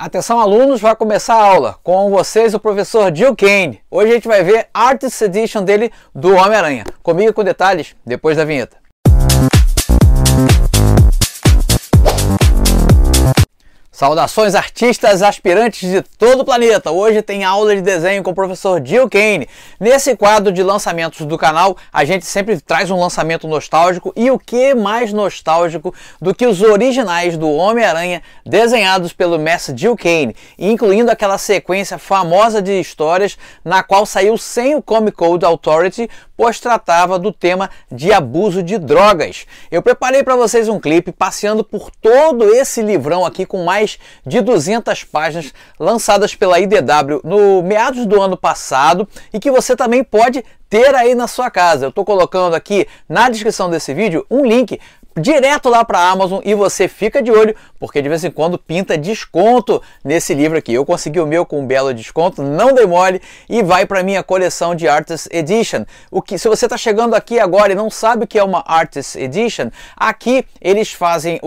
Atenção alunos, vai começar a aula. Com vocês o professor Gil Kane. Hoje a gente vai ver Artist Edition dele do Homem-Aranha. Comigo com detalhes depois da vinheta. Saudações artistas aspirantes de todo o planeta! Hoje tem aula de desenho com o professor Gil Kane. Nesse quadro de lançamentos do canal, a gente sempre traz um lançamento nostálgico, e o que mais nostálgico do que os originais do Homem-Aranha desenhados pelo mestre Gil Kane, incluindo aquela sequência famosa de histórias na qual saiu sem o Comic Code Authority, pois tratava do tema de abuso de drogas. Eu preparei para vocês um clipe passeando por todo esse livrão aqui com mais de 200 páginas lançadas pela IDW no meados do ano passado e que você também pode ter aí na sua casa. Eu estou colocando aqui na descrição desse vídeo um link direto lá para a Amazon e você fica de olho, porque de vez em quando pinta desconto nesse livro aqui. Eu consegui o meu com um belo desconto, não dei mole, e vai para minha coleção de Artist Edition. Se você está chegando aqui agora e não sabe o que é uma Artist Edition, aqui eles fazem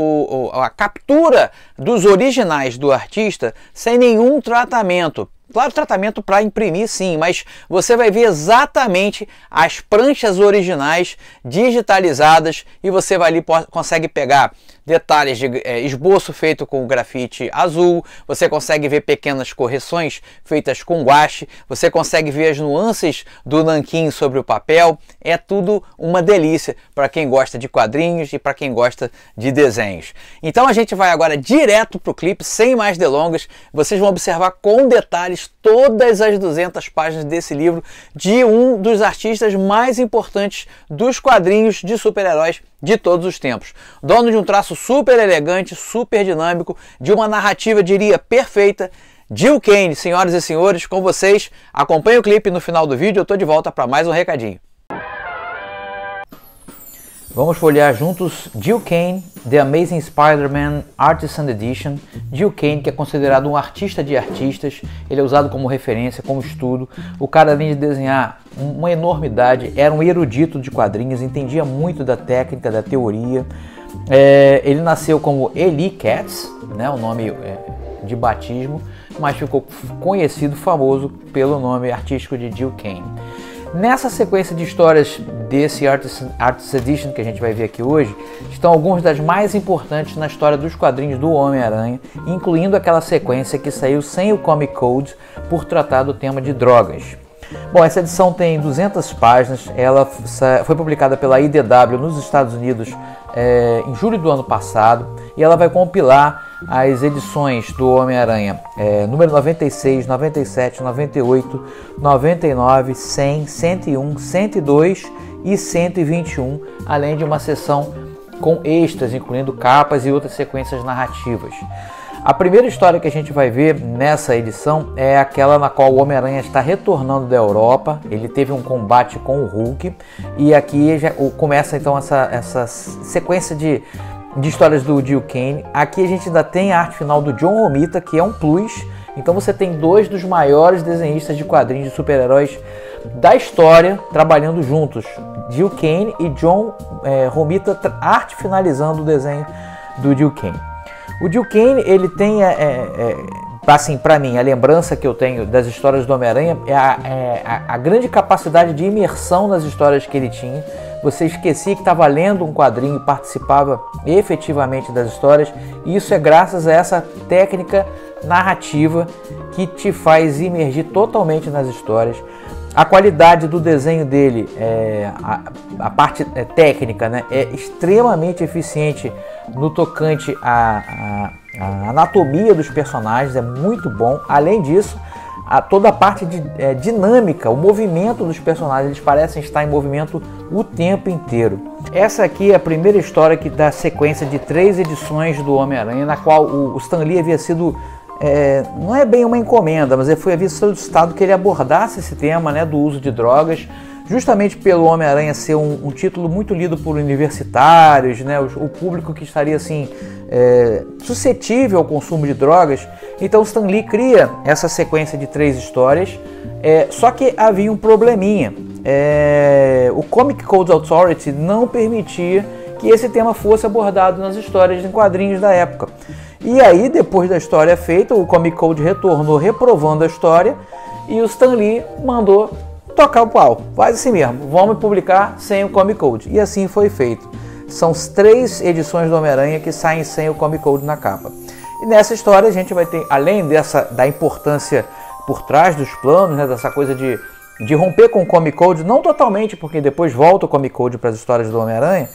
a captura dos originais do artista sem nenhum tratamento. Claro, tratamento para imprimir sim, mas você vai ver exatamente as pranchas originais digitalizadas e você vai ali, consegue pegar detalhes de esboço feito com grafite azul, você consegue ver pequenas correções feitas com guache, você consegue ver as nuances do nanquim sobre o papel. É tudo uma delícia para quem gosta de quadrinhos e para quem gosta de desenhos. Então a gente vai agora direto para o clipe, sem mais delongas. Vocês vão observar com detalhes todas as 200 páginas desse livro de um dos artistas mais importantes dos quadrinhos de super-heróis de todos os tempos. Dono de um traço super elegante, super dinâmico, de uma narrativa, diria, perfeita. Gil Kane, senhoras e senhores, com vocês. Acompanhe o clipe, no final do vídeo eu estou de volta para mais um recadinho. Vamos folhear juntos Gil Kane, The Amazing Spider-Man Artisan Edition. Gil Kane, que é considerado um artista de artistas, ele é usado como referência, como estudo. O cara, além de desenhar uma enormidade, era um erudito de quadrinhos, entendia muito da técnica, da teoria. Ele nasceu como Eli Katz, né, o nome de batismo, mas ficou conhecido, famoso pelo nome artístico de Gil Kane. Nessa sequência de histórias desse Artist Edition que a gente vai ver aqui hoje, estão algumas das mais importantes na história dos quadrinhos do Homem-Aranha, incluindo aquela sequência que saiu sem o Comic Code por tratar do tema de drogas. Bom, essa edição tem 200 páginas, ela foi publicada pela IDW nos Estados Unidos em julho do ano passado, e ela vai compilar as edições do Homem-Aranha número 96, 97, 98, 99, 100, 101, 102 e 121, além de uma seção com extras, incluindo capas e outras sequências narrativas. A primeira história que a gente vai ver nessa edição é aquela na qual o Homem-Aranha está retornando da Europa. Ele teve um combate com o Hulk, e aqui já começa então essa sequência de histórias do Gil Kane. Aqui a gente ainda tem a arte final do John Romita, que é um plus. Então você tem dois dos maiores desenhistas de quadrinhos de super-heróis da história trabalhando juntos. Gil Kane e John Romita, arte finalizando o desenho do Gil Kane. O Gil Kane, ele tem, assim, para mim, a lembrança que eu tenho das histórias do Homem-Aranha é a grande capacidade de imersão nas histórias que ele tinha. Você esquecia que estava lendo um quadrinho e participava efetivamente das histórias, e isso é graças a essa técnica narrativa que te faz imergir totalmente nas histórias. A qualidade do desenho dele, a parte técnica, né, é extremamente eficiente no tocante à anatomia dos personagens, é muito bom. Além disso, toda a parte de dinâmica, o movimento dos personagens, eles parecem estar em movimento o tempo inteiro. Essa aqui é a primeira história da sequência de 3 edições do Homem-Aranha, na qual o Stan Lee havia sido... não é bem uma encomenda, mas ele havia solicitado que ele abordasse esse tema, né, do uso de drogas, justamente pelo Homem-Aranha ser um título muito lido por universitários, né, o público que estaria assim, suscetível ao consumo de drogas. Então Stan Lee cria essa sequência de 3 histórias, só que havia um probleminha. O Comic Code Authority não permitia que esse tema fosse abordado nas histórias em quadrinhos da época. E aí, depois da história feita, o Comic Code retornou reprovando a história e o Stan Lee mandou tocar o pau. Faz assim mesmo, vamos publicar sem o Comic Code. E assim foi feito. São 3 edições do Homem-Aranha que saem sem o Comic Code na capa. E nessa história a gente vai ter, além da importância por trás dos planos, né, dessa coisa de romper com o Comic Code, não totalmente, porque depois volta o Comic Code para as histórias do Homem-Aranha,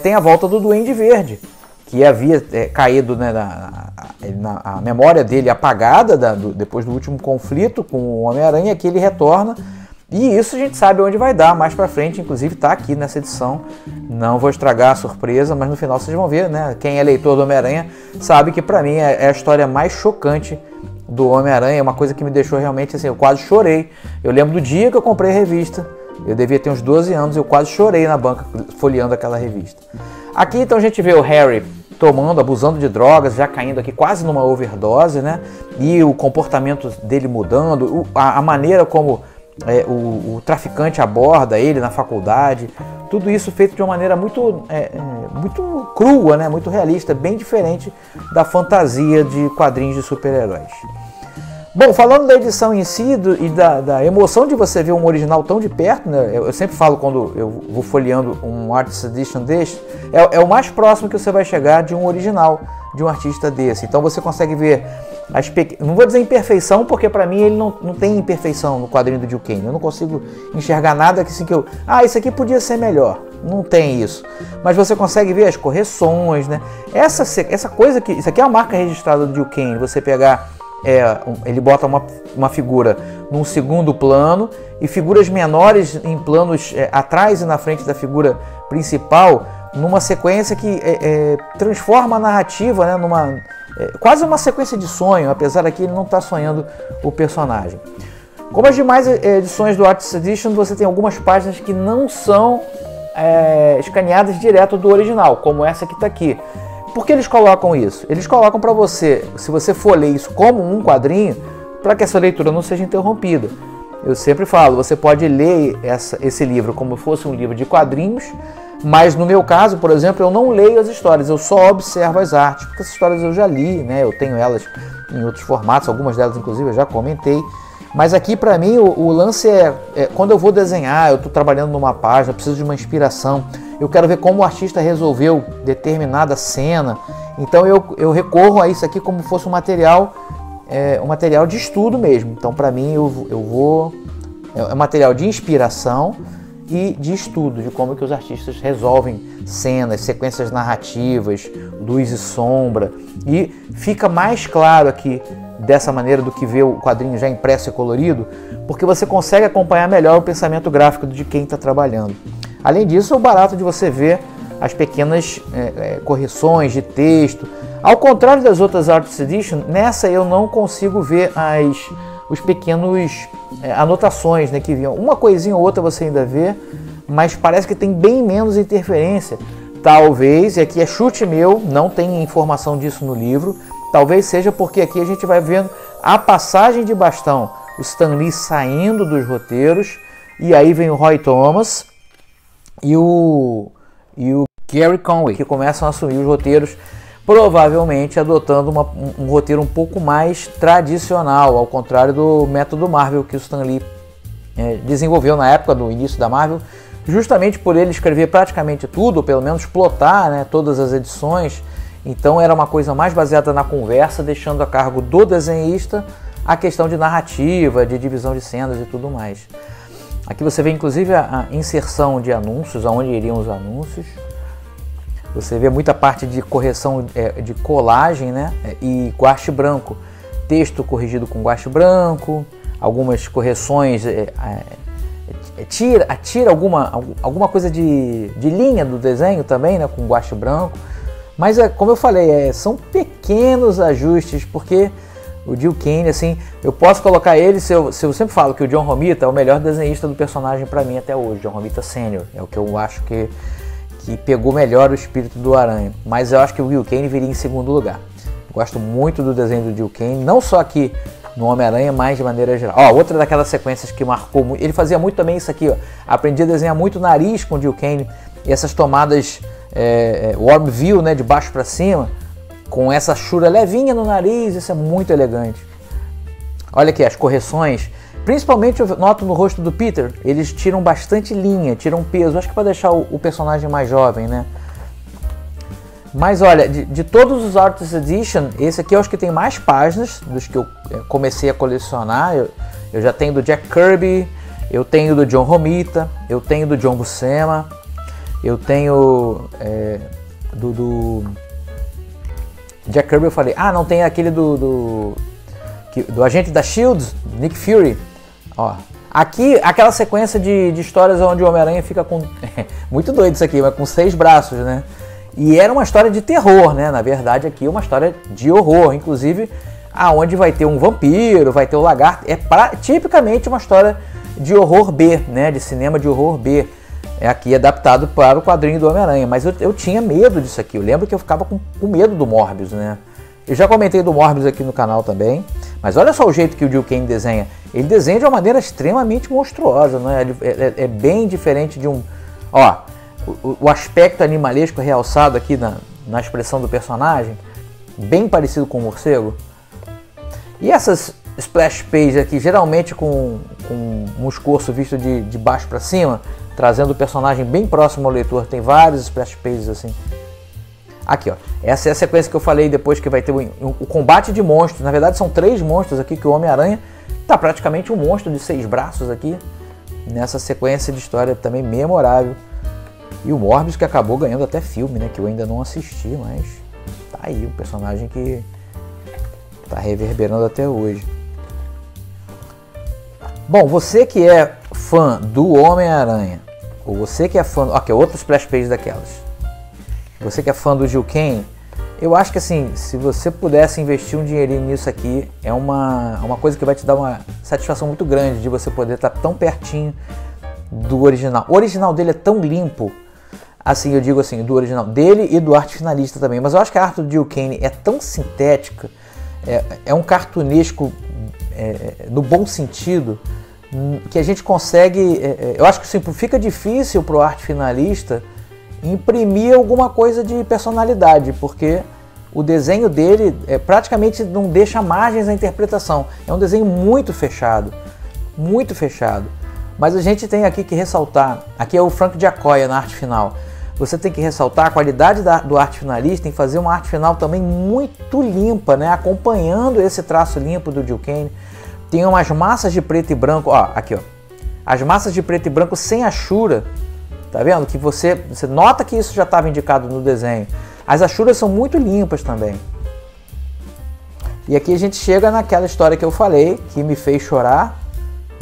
tem a volta do Duende Verde, que havia caído, né, a memória dele apagada depois do último conflito com o Homem-Aranha, que ele retorna. E isso a gente sabe onde vai dar mais pra frente, inclusive está aqui nessa edição. Não vou estragar a surpresa, mas no final vocês vão ver, né? Quem é leitor do Homem-Aranha sabe que pra mim é a história mais chocante do Homem-Aranha, é uma coisa que me deixou realmente assim, eu quase chorei. Eu lembro do dia que eu comprei a revista, eu devia ter uns 12 anos, eu quase chorei na banca folheando aquela revista. Aqui então a gente vê o Harry tomando, abusando de drogas, já caindo aqui quase numa overdose, né? E o comportamento dele mudando, a maneira como o traficante aborda ele na faculdade, tudo isso feito de uma maneira muito crua, né? Muito realista, bem diferente da fantasia de quadrinhos de super-heróis. Bom, falando da edição em si e da emoção de você ver um original tão de perto, né? Eu sempre falo quando eu vou folheando um Artist Edition desse, é o mais próximo que você vai chegar de um original, de um artista desse. Então você consegue ver não vou dizer imperfeição, porque para mim ele não tem imperfeição no quadrinho do Duke Kane. Eu não consigo enxergar nada que assim que isso aqui podia ser melhor. Não tem isso. Mas você consegue ver as correções, né? Essa coisa que isso aqui é a marca registrada do Duke Kane. Você pegar ele bota uma figura num segundo plano e figuras menores em planos atrás e na frente da figura principal, numa sequência que transforma a narrativa, né, quase uma sequência de sonho, apesar daqui ele não está sonhando o personagem. Como as demais edições do Artist Edition, você tem algumas páginas que não são escaneadas direto do original, como essa que está aqui. Por que eles colocam isso? Eles colocam para você, se você for ler isso como um quadrinho, para que essa leitura não seja interrompida. Eu sempre falo, você pode ler esse livro como fosse um livro de quadrinhos, mas no meu caso, por exemplo, eu não leio as histórias, eu só observo as artes, porque as histórias eu já li, né? Eu tenho elas em outros formatos, algumas delas inclusive eu já comentei. Mas aqui para mim o lance quando eu vou desenhar, eu estou trabalhando numa página, preciso de uma inspiração, eu quero ver como o artista resolveu determinada cena, então eu recorro a isso aqui como fosse um material de estudo mesmo. Então para mim é um material de inspiração e de estudo, de como que os artistas resolvem cenas, sequências narrativas, luz e sombra, e fica mais claro aqui dessa maneira do que ver o quadrinho já impresso e colorido, porque você consegue acompanhar melhor o pensamento gráfico de quem está trabalhando. Além disso, é o barato de você ver as pequenas correções de texto. Ao contrário das outras Artist Edition, nessa eu não consigo ver os pequenos anotações, né, que vinham. Uma coisinha ou outra você ainda vê, mas parece que tem bem menos interferência. Talvez, e aqui é chute meu, não tem informação disso no livro, talvez seja porque aqui a gente vai vendo a passagem de bastão, o Stan Lee saindo dos roteiros, e aí vem o Roy Thomas e o Gary Conway, que começam a assumir os roteiros, provavelmente adotando um roteiro um pouco mais tradicional, ao contrário do método Marvel que o Stan Lee desenvolveu na época do início da Marvel, justamente por ele escrever praticamente tudo, ou pelo menos plotar, né, todas as edições. Então era uma coisa mais baseada na conversa, deixando a cargo do desenhista a questão de narrativa, de divisão de cenas e tudo mais. Aqui você vê inclusive a inserção de anúncios, aonde iriam os anúncios. Você vê muita parte de correção de colagem, né, e guache branco. Texto corrigido com guache branco, algumas correções, tira alguma coisa de linha do desenho também, né, com guache branco. Mas como eu falei, são pequenos ajustes, porque o Duke Kane, assim, eu posso colocar ele, se eu sempre falo que o John Romita é o melhor desenhista do personagem para mim até hoje, John Romita Sênior, é o que eu acho que pegou melhor o espírito do Aranha, mas eu acho que o Duke Kane viria em segundo lugar. Gosto muito do desenho do Duke Kane, não só aqui no Homem-Aranha, mas de maneira geral. Outra daquelas sequências que marcou muito, ele fazia muito também isso aqui, aprendi a desenhar muito nariz com o Duke Kane, e essas tomadas Warm View, né, de baixo para cima, com essa Ashura levinha no nariz, isso é muito elegante. Olha aqui as correções, principalmente eu noto no rosto do Peter, eles tiram bastante linha, tiram peso, acho que para deixar o personagem mais jovem, né? Mas olha, de todos os Artist Edition, esse aqui eu acho que tem mais páginas dos que eu comecei a colecionar. Eu já tenho do Jack Kirby, eu tenho do John Romita, eu tenho do John Buscema, eu tenho do Jack Kirby eu falei, não tem aquele do agente da S.H.I.E.L.D., Nick Fury. Ó, aqui, aquela sequência de histórias onde o Homem-Aranha fica com... muito doido isso aqui, mas com 6 braços, né? E era uma história de terror, né? Na verdade, aqui é uma história de horror, inclusive aonde vai ter um vampiro, vai ter o lagarto. É tipicamente uma história de horror B, né? De cinema de horror B. É aqui adaptado para o quadrinho do Homem-Aranha. Mas eu tinha medo disso aqui. Eu lembro que eu ficava com medo do Morbius, né? Eu já comentei do Morbius aqui no canal também. Mas olha só o jeito que o Gil Kane desenha. Ele desenha de uma maneira extremamente monstruosa, né? É bem diferente de um... Ó, o aspecto animalesco realçado aqui na expressão do personagem, bem parecido com o morcego. E essas splash pages aqui, geralmente com um escorço visto de baixo para cima, trazendo o personagem bem próximo ao leitor. Tem vários splash pages assim. Aqui, ó. Essa é a sequência que eu falei depois, que vai ter o combate de monstros. Na verdade são 3 monstros aqui, que o Homem-Aranha tá praticamente um monstro de 6 braços aqui. Nessa sequência de história também memorável. E o Morbius, que acabou ganhando até filme, né? Que eu ainda não assisti, mas tá aí o personagem que tá reverberando até hoje. Bom, você que é fã do Homem-Aranha, ou você que é fã... Aqui, outro splash page daquelas. Você que é fã do Gil Kane, eu acho que assim, se você pudesse investir um dinheirinho nisso aqui, é uma coisa que vai te dar uma satisfação muito grande de você poder estar tão pertinho do original. O original dele é tão limpo, assim, eu digo assim, do original dele e do arte finalista também, mas eu acho que a arte do Gil Kane é tão sintética, é um cartunesco no bom sentido, que a gente consegue, eu acho que assim, fica difícil para o arte finalista imprimir alguma coisa de personalidade, porque o desenho dele praticamente não deixa margens à interpretação, é um desenho muito fechado, mas a gente tem aqui que ressaltar, aqui é o Frank Giacoia na arte final, você tem que ressaltar a qualidade do arte finalista em fazer uma arte final também muito limpa, né? Acompanhando esse traço limpo do Gil Kane. Tem umas massas de preto e branco, ó, aqui, ó, as massas de preto e branco sem Ashura, tá vendo? Que você nota que isso já estava indicado no desenho. As Ashuras são muito limpas também. E aqui a gente chega naquela história que eu falei, que me fez chorar,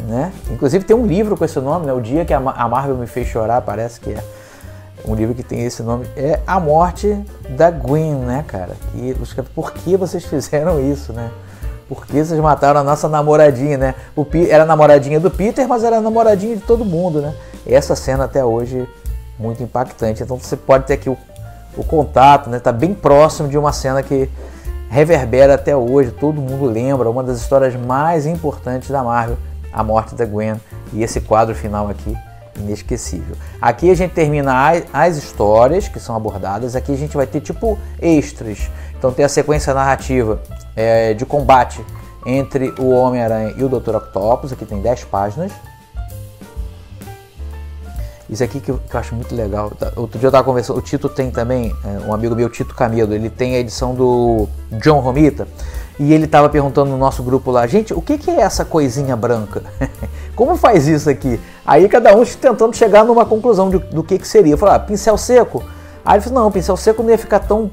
né? Inclusive tem um livro com esse nome, né? O Dia que a Marvel Me Fez Chorar, parece que é um livro que tem esse nome. É A Morte da Gwen, né, cara? Por que vocês fizeram isso, né? Por que vocês mataram a nossa namoradinha, né? Era namoradinha do Peter, mas era namoradinha de todo mundo, né? Essa cena até hoje muito impactante. Então você pode ter aqui o contato, né? Tá bem próximo de uma cena que reverbera até hoje, todo mundo lembra, uma das histórias mais importantes da Marvel, A Morte da Gwen, e esse quadro final aqui, inesquecível. Aqui a gente termina as histórias que são abordadas, aqui a gente vai ter tipo extras, então tem a sequência narrativa de combate entre o Homem-Aranha e o Dr. Octopus, aqui tem 10 páginas. Isso aqui que eu acho muito legal. Outro dia eu estava conversando, o Tito tem também, um amigo meu, Tito Camilo, ele tem a edição do John Romita, e ele estava perguntando no nosso grupo lá, gente, o que é essa coisinha branca? Como faz isso aqui? Aí cada um tentando chegar numa conclusão do que seria. Eu falei, pincel seco? Aí ele falou, não, pincel seco não ia ficar tão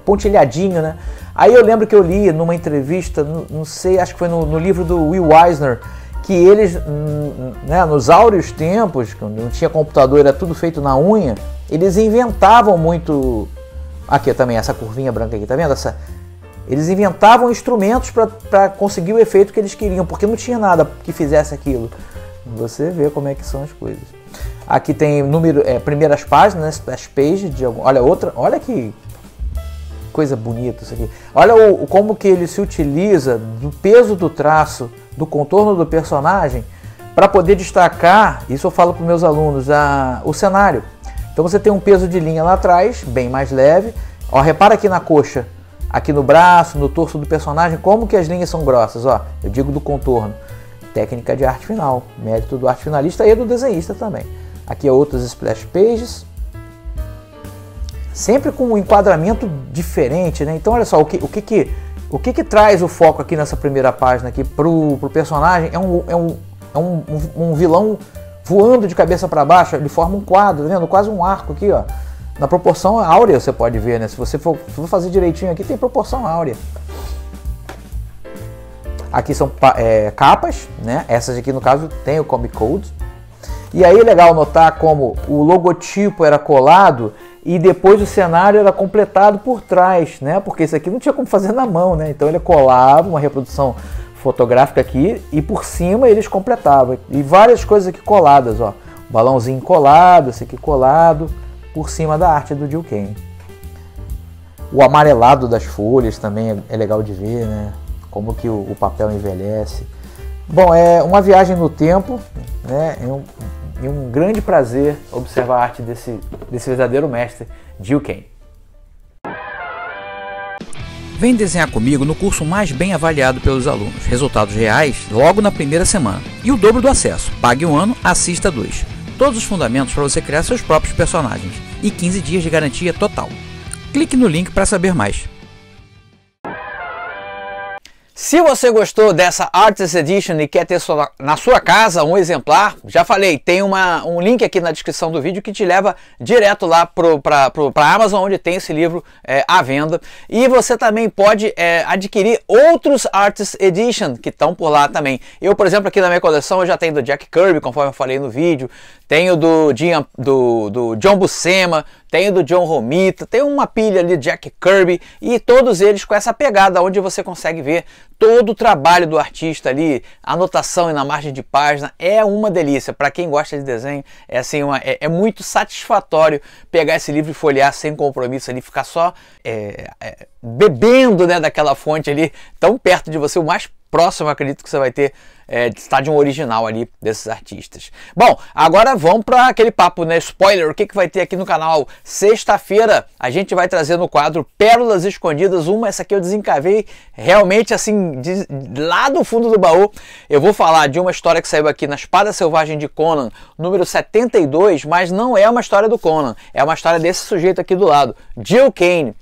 pontilhadinho, né? Aí eu lembro que eu li numa entrevista, não sei, acho que foi no livro do Will Eisner, que eles, né, nos áureos tempos, quando não tinha computador, era tudo feito na unha, eles inventavam muito... Aqui também, essa curvinha branca aqui, tá vendo? Eles inventavam instrumentos para conseguir o efeito que eles queriam, porque não tinha nada que fizesse aquilo. Você vê como é que são as coisas. Aqui tem primeiras páginas, né, splash page, olha que coisa bonita isso aqui. Olha como que ele se utiliza do peso do traço, do contorno do personagem, para poder destacar, isso eu falo para os meus alunos, o cenário. Então você tem um peso de linha lá atrás, bem mais leve, Ó, repara aqui na coxa, aqui no braço, no torso do personagem, como que as linhas são grossas, ó. Eu digo do contorno. Técnica de arte final, mérito do arte finalista e do desenhista também. Aqui é outros splash pages, sempre com um enquadramento diferente, né? Então olha só, o que traz o foco aqui nessa primeira página aqui pro personagem é um vilão voando de cabeça para baixo. Ele forma um quadro, tá vendo? Quase um arco aqui, ó. Na proporção áurea você pode ver, né? Se você for fazer direitinho aqui, tem proporção áurea. Aqui são capas, né? Essas aqui no caso tem o Comic Code. E aí é legal notar como o logotipo era colado e depois o cenário era completado por trás, né? Porque isso aqui não tinha como fazer na mão, né? Então ele colava uma reprodução fotográfica aqui e por cima eles completavam. E várias coisas aqui coladas, ó. O balãozinho colado, esse aqui colado por cima da arte do Gil Kane. O amarelado das folhas também é legal de ver, né? Como que o papel envelhece. Bom, é uma viagem no tempo, né? E um grande prazer observar a arte desse verdadeiro mestre, Gil Kane. Vem desenhar comigo no curso mais bem avaliado pelos alunos. Resultados reais logo na primeira semana. E o dobro do acesso. Pague um ano, assista 2. Todos os fundamentos para você criar seus próprios personagens. E 15 dias de garantia total. Clique no link para saber mais. Se você gostou dessa Artist Edition e quer ter na sua casa um exemplar, já falei, tem um link aqui na descrição do vídeo que te leva direto lá para a Amazon, onde tem esse livro à venda. E você também pode adquirir outros Artist Edition que estão por lá também. Eu, por exemplo, aqui na minha coleção eu já tenho do Jack Kirby, conforme eu falei no vídeo, tenho do John Buscema, tenho do John Romita, tem uma pilha ali de Jack Kirby e todos eles com essa pegada onde você consegue ver todo o trabalho do artista ali, anotação e na margem de página. É uma delícia. Para quem gosta de desenho, é muito satisfatório pegar esse livro e folhear sem compromisso ali, ficar só bebendo, né, daquela fonte ali, tão perto de você, o mais próximo, acredito que você vai ter de estar de um original ali desses artistas. Bom, agora vamos para aquele papo, né? Spoiler, o que vai ter aqui no canal? Sexta-feira a gente vai trazer no quadro Pérolas Escondidas. Essa aqui eu desencavei realmente assim, lá do fundo do baú. Eu vou falar de uma história que saiu aqui na Espada Selvagem de Conan, número 72, mas não é uma história do Conan, é uma história desse sujeito aqui do lado, Gil Kane,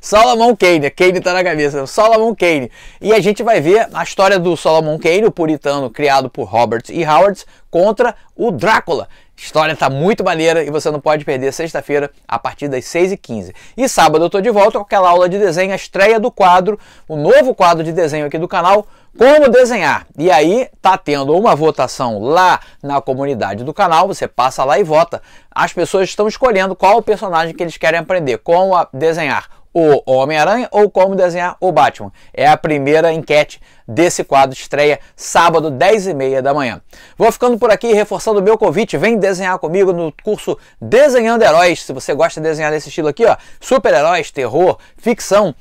Solomon Kane, Kane tá na cabeça, Solomon Kane. E a gente vai ver a história do Solomon Kane, o puritano criado por Robert E. Howard, contra o Drácula. A história tá muito maneira e você não pode perder sexta-feira a partir das 6h15. E sábado eu tô de volta com aquela aula de desenho, a estreia do quadro, o novo quadro de desenho aqui do canal, Como Desenhar. E aí tá tendo uma votação lá na comunidade do canal, você passa lá e vota. As pessoas estão escolhendo qual o personagem que eles querem aprender, como desenhar o Homem-Aranha ou como desenhar o Batman. É a primeira enquete desse quadro, estreia sábado 10h30 da manhã. Vou ficando por aqui reforçando o meu convite, vem desenhar comigo no curso Desenhando Heróis. Se você gosta de desenhar desse estilo aqui, ó, super-heróis, terror, ficção,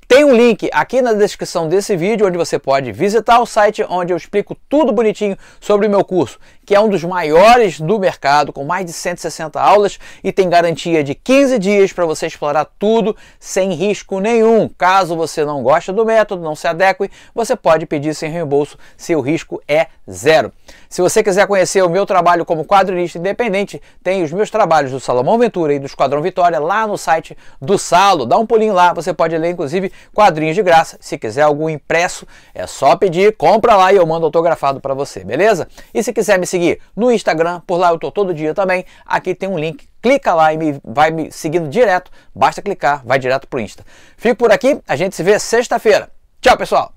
tem um link aqui na descrição desse vídeo onde você pode visitar o site onde eu explico tudo bonitinho sobre o meu curso, que é um dos maiores do mercado, com mais de 160 aulas e tem garantia de 15 dias para você explorar tudo sem risco nenhum. Caso você não goste do método, não se adeque, você pode pedir sem reembolso, se o risco é zero. Se você quiser conhecer o meu trabalho como quadrinista independente, tem os meus trabalhos do Salomão Ventura e do Esquadrão Vitória lá no site do Salo. Dá um pulinho lá, você pode ler inclusive quadrinhos de graça. Se quiser algum impresso, é só pedir, compra lá e eu mando autografado para você, beleza? E se quiser me seguir no Instagram, por lá eu tô todo dia também, aqui tem um link, clica lá e vai me seguindo direto, basta clicar, vai direto pro Insta. Fico por aqui, a gente se vê sexta-feira. Tchau, pessoal!